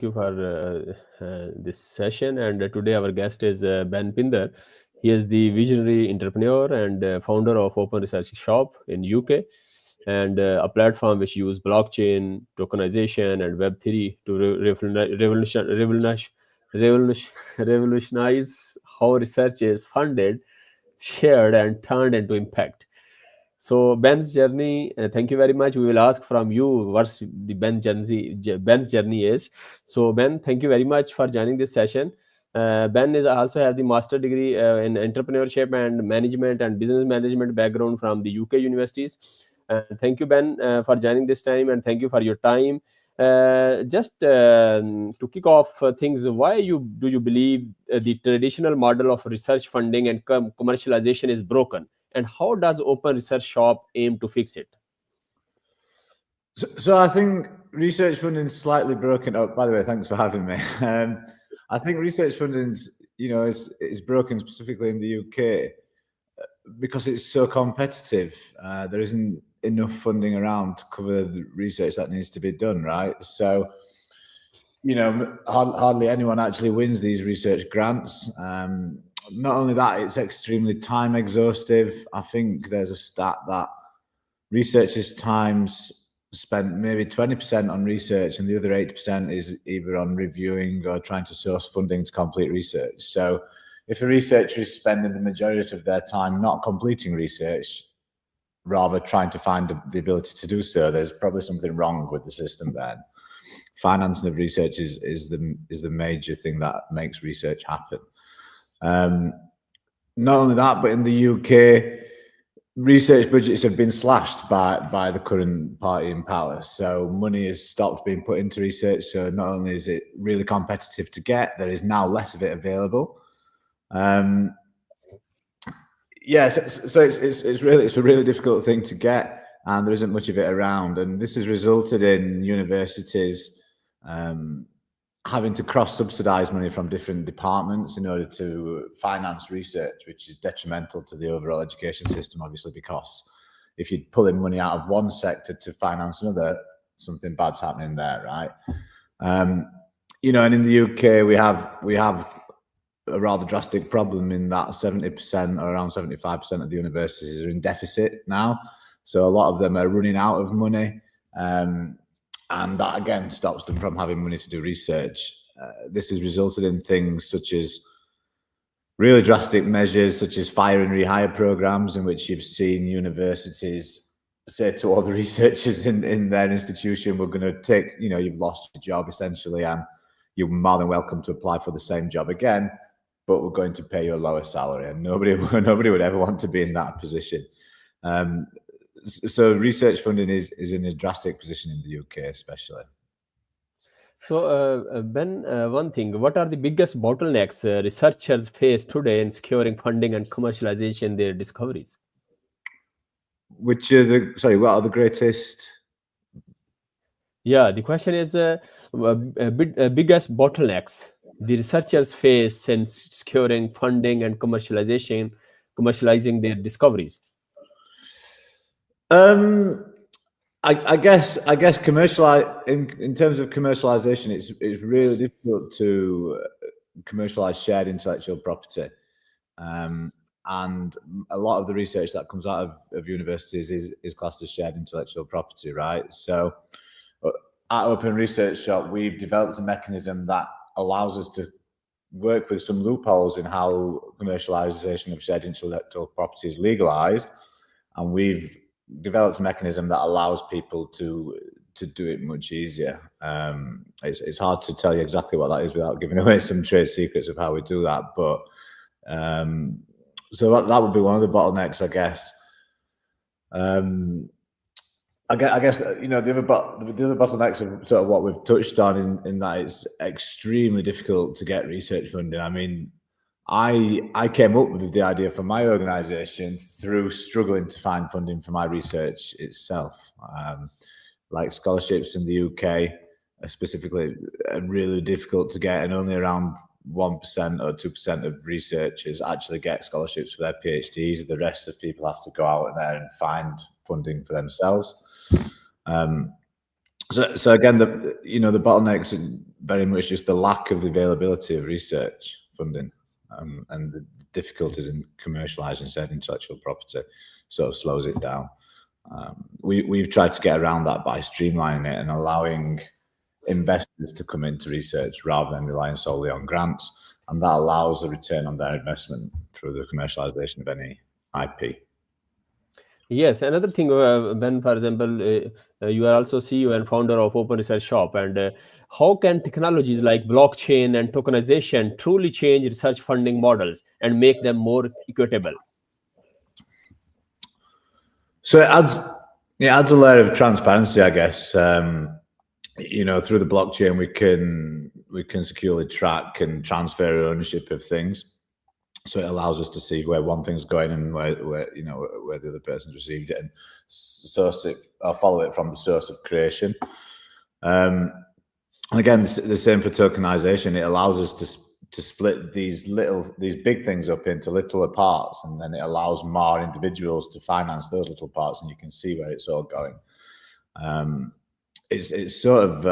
you for this session. And today our guest is Ben Pindar. He is the visionary entrepreneur and founder of Open Research Shop in UK, and a platform which use blockchain, tokenization, and Web3 to revolutionize how research is funded, shared, and turned into impact. So Ben's journey, thank you very much. We will ask from you what's the Ben's journey is. So Ben, thank you very much for joining this session. Ben is also have the master degree in entrepreneurship and management and business management background from the UK universities. Thank you, Ben, for joining this time, and thank you for your time. Just to kick off things, why do you believe the traditional model of research funding and commercialization is broken? And how does Open Research Shop aim to fix it? So I think research funding is slightly broken up. By the way, thanks for having me. I think research funding is broken specifically in the UK because it's so competitive. There isn't enough funding around to cover the research that needs to be done, right? So, hardly anyone actually wins these research grants. Not only that, it's extremely time exhaustive. I think there's a stat that researchers' time's spent maybe 20% on research and the other 80% is either on reviewing or trying to source funding to complete research. So if a researcher is spending the majority of their time not completing research, rather trying to find the ability to do so, there's probably something wrong with the system then. Financing of research is the major thing that makes research happen. Not only that, but in the UK, research budgets have been slashed by the current party in power. So money has stopped being put into research. So not only is it really competitive to get, there is now less of it available. So it's a really difficult thing to get, and there isn't much of it around. And this has resulted in universities having to cross-subsidize money from different departments in order to finance research, which is detrimental to the overall education system, obviously, because if you're pulling money out of one sector to finance another, something bad's happening there, right? And in the UK, we have a rather drastic problem in that 70% or around 75% of the universities are in deficit now. So a lot of them are running out of money. And that, again, stops them from having money to do research. This has resulted in things such as really drastic measures, such as fire and rehire programs, in which you've seen universities say to all the researchers in their institution, we're going to take, you've lost your job, essentially, and you're more than welcome to apply for the same job again, but we're going to pay you a lower salary. And nobody would ever want to be in that position. So research funding is in a drastic position in the UK, especially. So, Ben, one thing, what are the biggest bottlenecks researchers face today in securing funding and commercialization their discoveries? What are the greatest? Yeah, the question is biggest bottlenecks the researchers face in securing funding and commercializing their discoveries. I guess commercialize in terms of commercialization, it's really difficult to commercialize shared intellectual property, and a lot of the research that comes out of universities is classed as shared intellectual property, right? So at Open Research Shop, we've developed a mechanism that allows us to work with some loopholes in how commercialization of shared intellectual property is legalized, and we've developed a mechanism that allows people to do it much easier. It's hard to tell you exactly what that is without giving away some trade secrets of how we do that, but so that would be one of the bottlenecks, I guess. I guess the other bottlenecks are sort of what we've touched on in that it's extremely difficult to get research funding. I mean, I came up with the idea for my organization through struggling to find funding for my research itself. Like scholarships in the UK, specifically, are really difficult to get, and only around 1% or 2% of researchers actually get scholarships for their PhDs. The rest of people have to go out there and find funding for themselves. So again, the bottlenecks are very much just the lack of the availability of research funding, and the difficulties in commercializing said intellectual property sort of slows it down. We've tried to get around that by streamlining it and allowing investors to come into research rather than relying solely on grants, and that allows a return on their investment through the commercialization of any IP. Yes, another thing, Ben, for example, you are also CEO and founder of Open Research Shop. And how can technologies like blockchain and tokenization truly change research funding models and make them more equitable? So it adds a layer of transparency, I guess. Through the blockchain, we can securely track and transfer ownership of things. So it allows us to see where one thing's going and where the other person's received it, and source it or follow it from the source of creation. And again, the same for tokenization. It allows us to split these big things up into littler parts, and then it allows more individuals to finance those little parts, and you can see where it's all going. It's sort of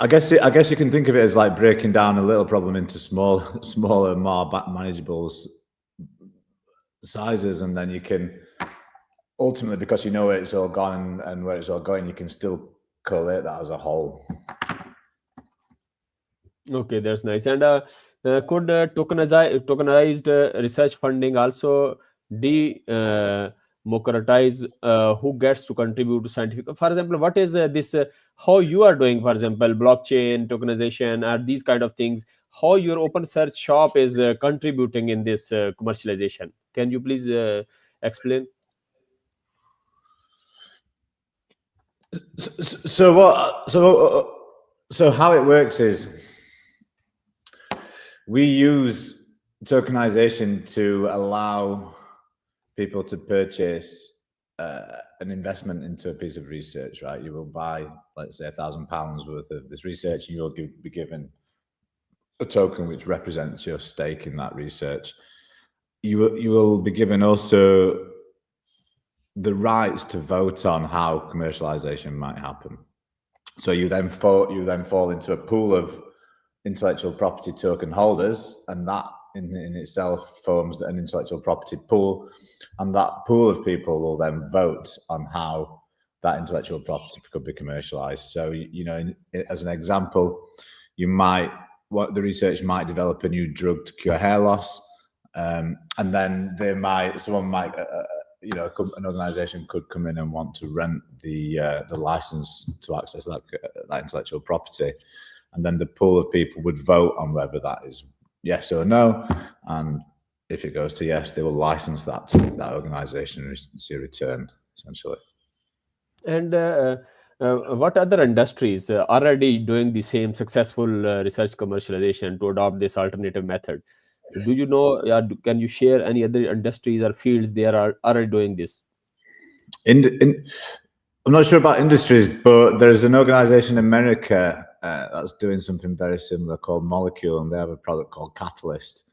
I guess you can think of it as like breaking down a little problem into smaller, more manageable sizes, and then you can ultimately, because you know where it's all gone and where it's all going, you can still collate that as a whole. Okay, that's nice. And could tokenized research funding also democratize who gets to contribute to scientific? For example, what is this? How you are doing? For example, blockchain, tokenization, are these kind of things? How your open search shop is contributing in this commercialization? Can you please explain? So how it works is we use tokenization to allow people to purchase an investment into a piece of research, right? You will buy, let's say, £1,000 worth of this research, and you'll be given a token which represents your stake in that research. You will be given also the rights to vote on how commercialization might happen. So you then fall into a pool of intellectual property token holders, and that in itself forms an intellectual property pool, and that pool of people will then vote on how that intellectual property could be commercialized. So as an example, the research might develop a new drug to cure hair loss, and then an organization could come in and want to rent the license to access that intellectual property, and then the pool of people would vote on whether that is yes or no, and if it goes to yes, they will license that to that organization and see a return, essentially. And what other industries are already doing the same successful research commercialization to adopt this alternative method? Do you know? Can you share any other industries or fields they are already doing this? I'm not sure about industries, but there's an organization in America that's doing something very similar called Molecule, and they have a product called Catalyst,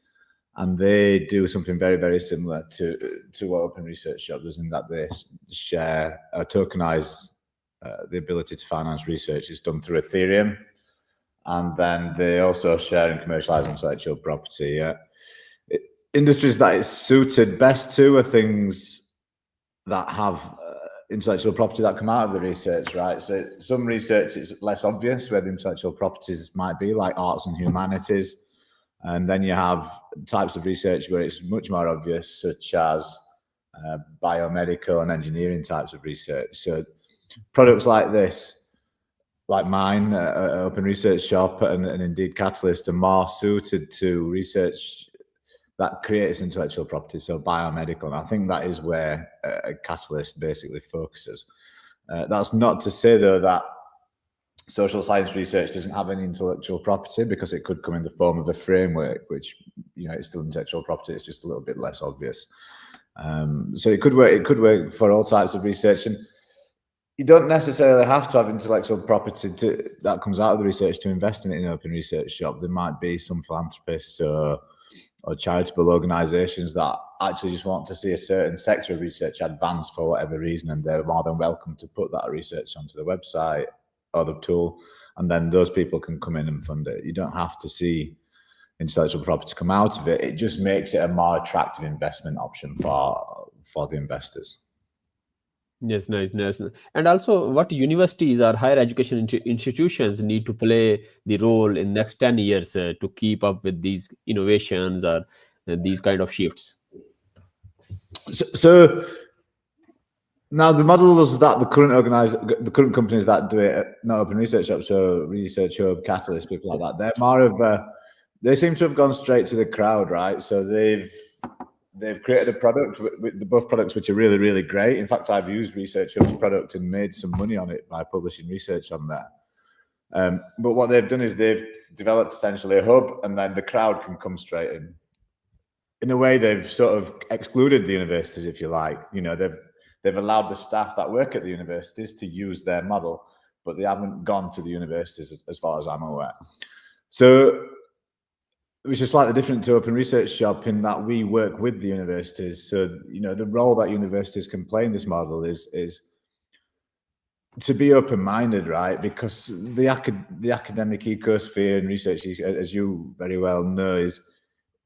and they do something very, very similar to what Open Research Shop does, in that they share tokenize the ability to finance research. It's done through Ethereum, and then they also share and commercialize intellectual property. Industries that it's suited best to are things that have intellectual property that come out of the research, right? So some research is less obvious where the intellectual properties might be, like arts and humanities. And then you have types of research where it's much more obvious, such as biomedical and engineering types of research. So products like this, like mine, Open Research Shop, and indeed Catalyst, are more suited to research that creates intellectual property, so biomedical. And I think that is where a Catalyst basically focuses. That's not to say, though, that social science research doesn't have any intellectual property, because it could come in the form of a framework, which, it's still intellectual property. It's just a little bit less obvious. So it could work. It could work for all types of research, and you don't necessarily have to have intellectual property that comes out of the research to invest in it in an Open Research Shop. There might be some philanthropists or or charitable organizations that actually just want to see a certain sector of research advance for whatever reason, and they're more than welcome to put that research onto the website or the tool, and then those people can come in and fund it. You don't have to see intellectual property come out of it. It just makes it a more attractive investment option for the investors. Yes, nice, nice. And also, what universities or higher education institutions need to play the role in next 10 years to keep up with these innovations or these kind of shifts? So now the models that the current companies that do it, not Open Research Shop, so Research Hub, Catalyst, people like that, they're more of they seem to have gone straight to the crowd, right? So they've created a product with both products which are really, really great. In fact, I've used Research Hub's product and made some money on it by publishing research on there. But what they've done is they've developed essentially a hub, and then the crowd can come straight in. In a way, they've sort of excluded the universities, if you like. You know, they've allowed the staff that work at the universities to use their model, but they haven't gone to the universities as far as I'm aware. So, which is slightly different to Open Research Shop in that we work with the universities. So, you know, the role that universities can play in this model is to be open-minded, right? Because the academic ecosphere and research, as you very well know,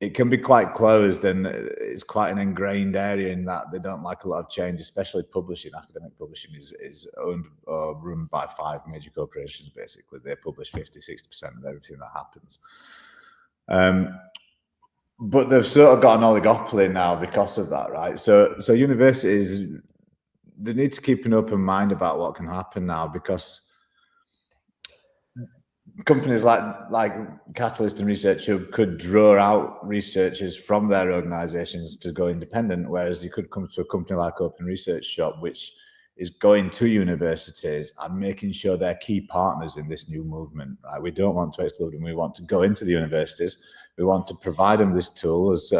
it can be quite closed, and it's quite an ingrained area in that they don't like a lot of change, especially publishing. Academic publishing is owned or run by 5 major corporations, basically. They publish 50-60% of everything that happens. But they've sort of got an oligopoly now because of that, right? So universities, they need to keep an open mind about what can happen now, because companies like Catalyst and Research Hub could draw out researchers from their organizations to go independent, whereas you could come to a company like Open Research Shop, which is going to universities and making sure they're key partners in this new movement, right? We don't want to exclude them. We want to go into the universities. We want to provide them this tool as,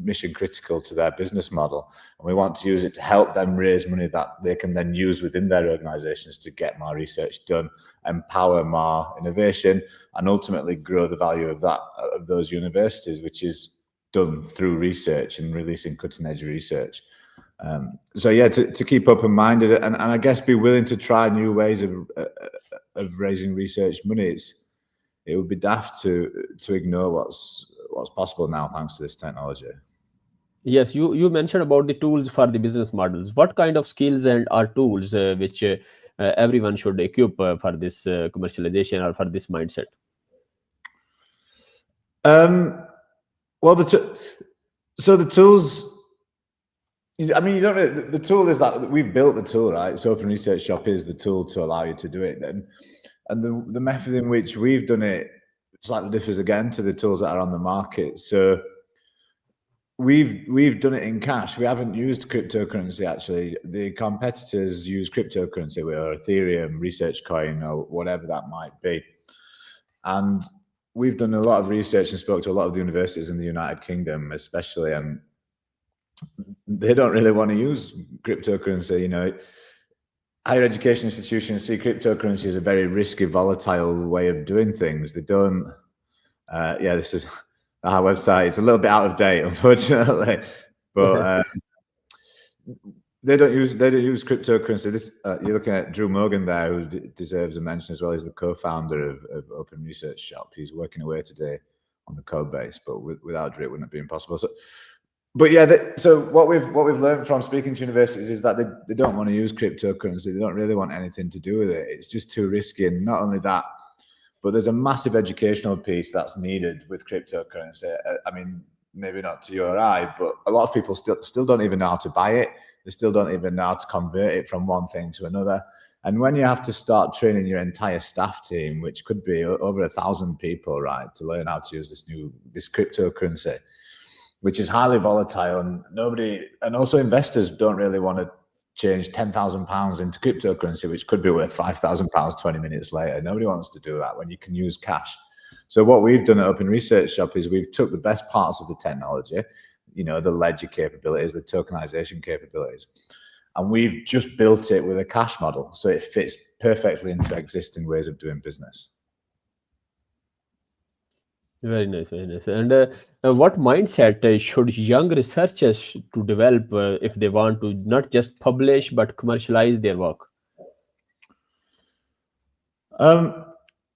mission critical to their business model. And we want to use it to help them raise money that they can then use within their organizations to get more research done, empower more innovation, and ultimately grow the value of those universities, which is done through research and releasing cutting edge research. So yeah, to keep open-minded and I guess be willing to try new ways of raising research money. It would be daft to ignore what's possible now thanks to this technology. Yes, you mentioned about the tools for the business models. What kind of skills and are tools which everyone should equip for this commercialization or for this mindset? Well, the tools. I mean, you don't really, the tool is that we've built the tool, right? So Open Research Shop is the tool to allow you to do it then. And the method in which we've done it slightly differs again to the tools that are on the market. So we've done it in cash. We haven't used cryptocurrency, actually. The competitors use cryptocurrency, or Ethereum, Research Coin, or whatever that might be. And we've done a lot of research and spoke to a lot of the universities in the United Kingdom, especially, and they don't really want to use cryptocurrency. You know, higher education institutions see cryptocurrency as a very risky, volatile way of doing things. They don't. This is our website. It's a little bit out of date, unfortunately, but they don't use cryptocurrency. This you're looking at Drew Morgan there, who deserves a mention as well. He's the co-founder of Open Research Shop. He's working away today on the code base, but without Drew, it wouldn't have been possible. So. But yeah, so what we've learned from speaking to universities is that they don't want to use cryptocurrency. They don't really want anything to do with it. It's just too risky. And not only that, but there's a massive educational piece that's needed with cryptocurrency. I mean, maybe not to you or I, but a lot of people still don't even know how to buy it. They still don't even know how to convert it from one thing to another. And when you have to start training your entire staff team, which could be over 1,000 people, right, to learn how to use this cryptocurrency, which is highly volatile, and also investors don't really want to change £10,000 into cryptocurrency, which could be worth £5,000 20 minutes later. Nobody wants to do that when you can use cash. So what we've done at Open Research Shop is we've took the best parts of the technology, you know, the ledger capabilities, the tokenization capabilities, and we've just built it with a cash model. So it fits perfectly into existing ways of doing business. Very nice, very nice. And what mindset should young researchers to develop if they want to not just publish but commercialize their work? Um,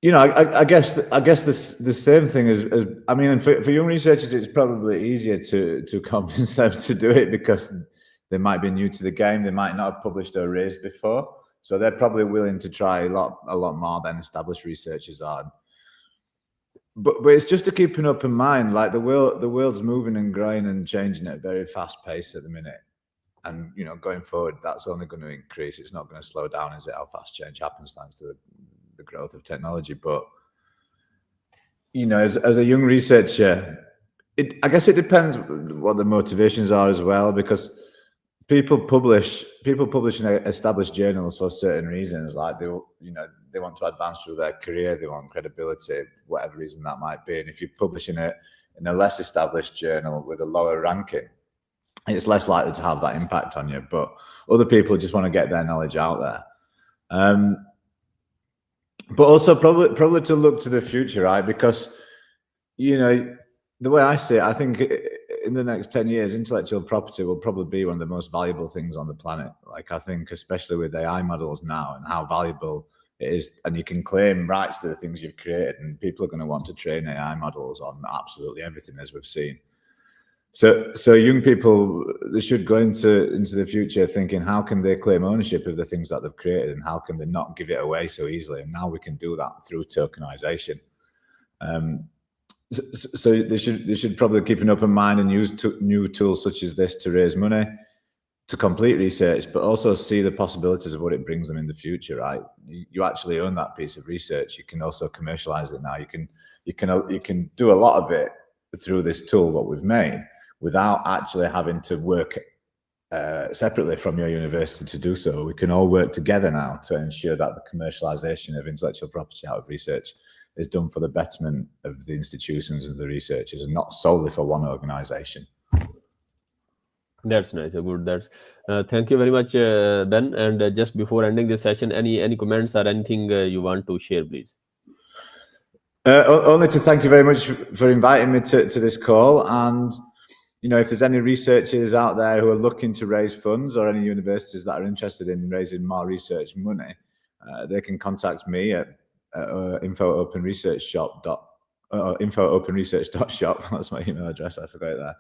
I guess the same thing as I mean, and for young researchers, it's probably easier to convince them to do it because they might be new to the game. They might not have published or raised before, so they're probably willing to try a lot more than established researchers are. But it's just to keep an open mind. Like the world's moving and growing and changing at a very fast pace at the minute. And going forward, that's only going to increase. It's not going to slow down, is it? How fast change happens thanks to the growth of technology. But as a young researcher, I guess it depends what the motivations are as well, because people publish in established journals for certain reasons. Like they want to advance through their career, they want credibility, whatever reason that might be. And if you publish in a less established journal with a lower ranking, it's less likely to have that impact on you. But other people just want to get their knowledge out there. But also probably to look to the future, right? Because the way I see it, I think in the next 10 years, intellectual property will probably be one of the most valuable things on the planet. Like, I think, especially with AI models now and how valuable it is, and you can claim rights to the things you've created, and people are going to want to train AI models on absolutely everything, as we've seen. So young people, they should go into the future thinking, how can they claim ownership of the things that they've created, and how can they not give it away so easily? And now we can do that through tokenization. So they should probably keep an open mind and use new tools such as this to raise money, to complete research, but also see the possibilities of what it brings them in the future. Right? You actually own that piece of research. You can also commercialize it now. You can do a lot of it through this tool, what we've made, without actually having to work separately from your university to do so. We can all work together now to ensure that the commercialization of intellectual property out of research is done for the betterment of the institutions and the researchers, and not solely for one organization. That's nice. Good. That's thank you very much, Ben. And just before ending this session, any comments or anything you want to share, please? Only to thank you very much for inviting me to this call. And if there's any researchers out there who are looking to raise funds, or any universities that are interested in raising more research money, they can contact me at info@openresearch.shop. That's my email address. I forgot that.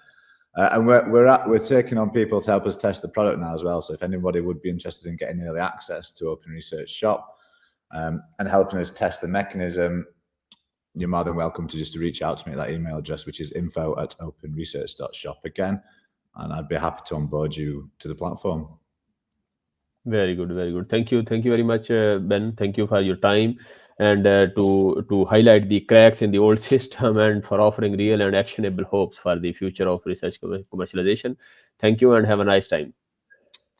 And we're taking on people to help us test the product now as well. So if anybody would be interested in getting early access to Open Research Shop and helping us test the mechanism, you're more than welcome to just reach out to me at that email address, which is info@openresearch.shop again, and I'd be happy to onboard you to the platform. Very good, very good. Thank you very much, Ben. Thank you for your time, and to highlight the cracks in the old system, and for offering real and actionable hopes for the future of research commercialization. Thank you, and have a nice time.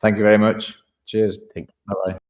Thank you very much. Cheers. Thank you. Bye-bye.